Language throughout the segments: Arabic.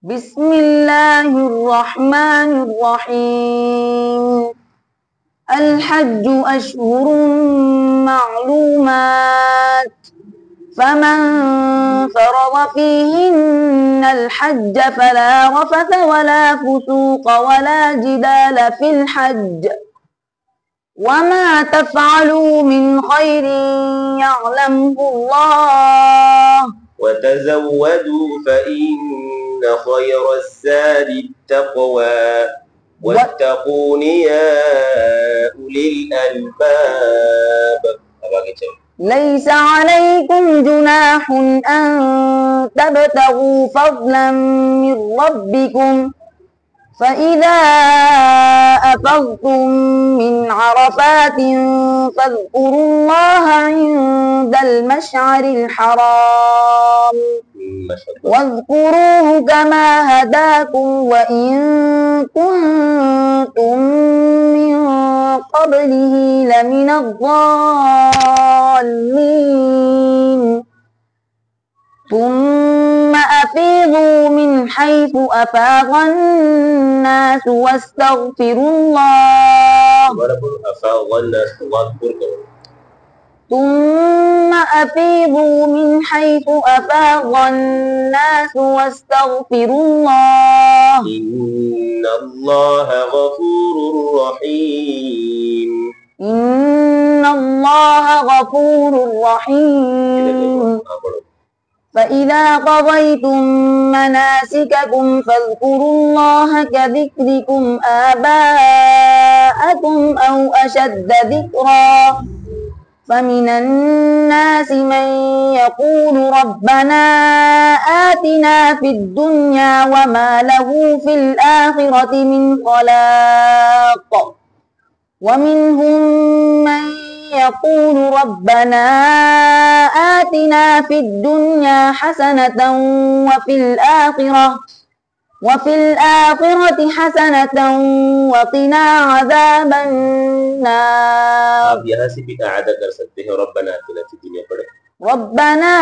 بسم الله الرحمن الرحيم. الحج أشهر معلومات، فمن فرض فيهن الحج فلا رفث ولا فسوق ولا جدال في الحج، وما تفعلوا من خير يعلمه الله. وتزودوا فإن خير الزاد التقوى واتقون يا أولي الألباب. ليس عليكم جناح أن تبتغوا فضلا من ربكم، فإذا أفضتم من عرفات فاذكروا الله عند المشعر الحرام واذكروه كما هداكم وإن كنتم من قبله لمن الضالين. ثم أفيضوا من حيث أفاض الناس واستغفروا الله. ثم أفيضوا من حيث أفاض الناس واستغفروا الله. إن الله غفور رحيم. إن الله غفور رحيم. فإذا قضيتم مناسككم فاذكروا الله كذكركم آباءكم أو أشد ذكرا، فمن الناس من يقول ربنا آتنا في الدنيا وما له في الآخرة من خلاق، ومنهم من يقول ربنا آتنا في الدنيا حسنة وفي الآخرة حسنة وقنا عذاب النار. ربنا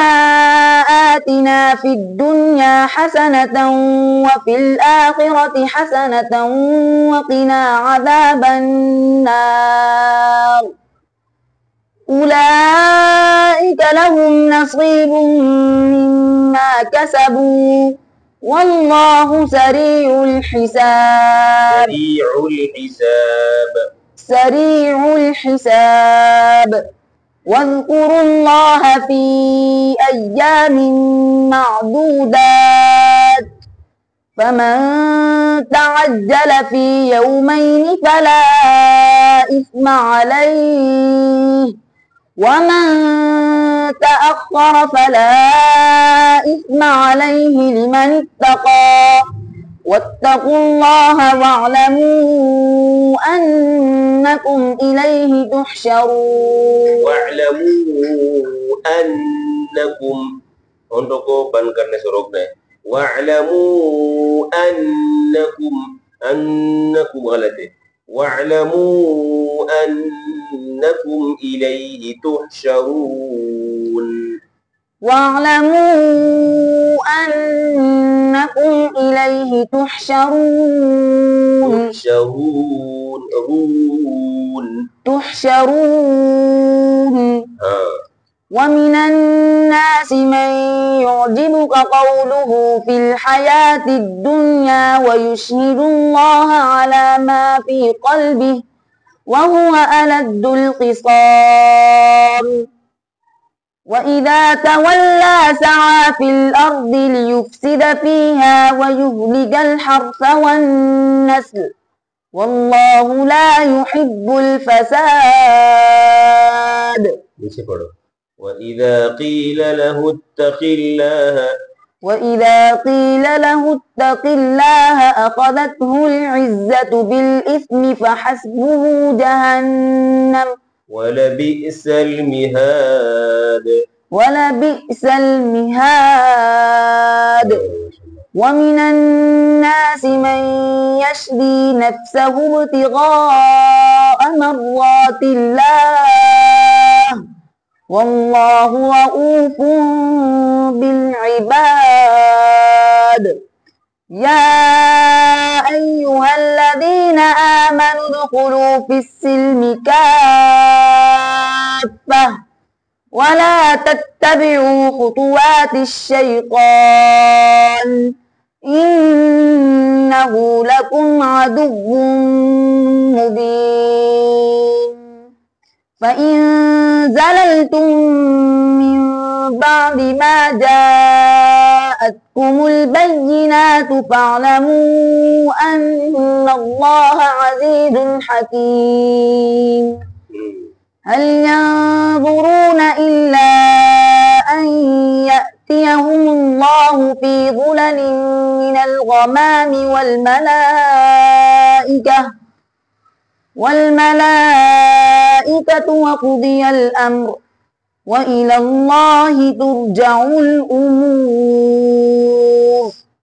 آتنا في الدنيا حسنة وفي الآخرة حسنة وقنا عذاب النار. أولئك لهم نصيب مما كسبوا والله سريع الحساب. سريع الحساب. واذكروا الله في أيام معدودات، فمن تعجل في يومين فلا إثم عليه، ومن تأخر فلا إثم عليه لمن اتقى. واتقوا الله واعلموا أنكم إليه تحشرون. واعلموا أنكم إليه تحشرون. واعلموا أنكم إليه تحشرون. ومن الناس من يعجبك قوله في الحياة الدنيا ويشهد الله على ما في قلبه وهو ألد الخصام. وإذا تولى سعى في الأرض ليفسد فيها ويهلك الحرث والنسل والله لا يحب الفساد. وإذا قيل له اتق الله أخذته العزة بالإثم فحسبه جهنم ولبئس المهاد. ومن الناس من يشري نفسه ابتغاء مرضات الله والله رؤوف بالعباد. يا أيها الذين آمنوا ادخلوا في السلم كافة ولا تتبعوا خطوات الشيطان إنه لكم عدو مبين فإن زللتم من بعد ما جاءتكم البينات فاعلموا أن الله عزيز حكيم هل ينظرون إلا أن يأتيهم الله في ظلل من الغمام والملائكة وقضي الأمر وإلى الله ترجع الأمور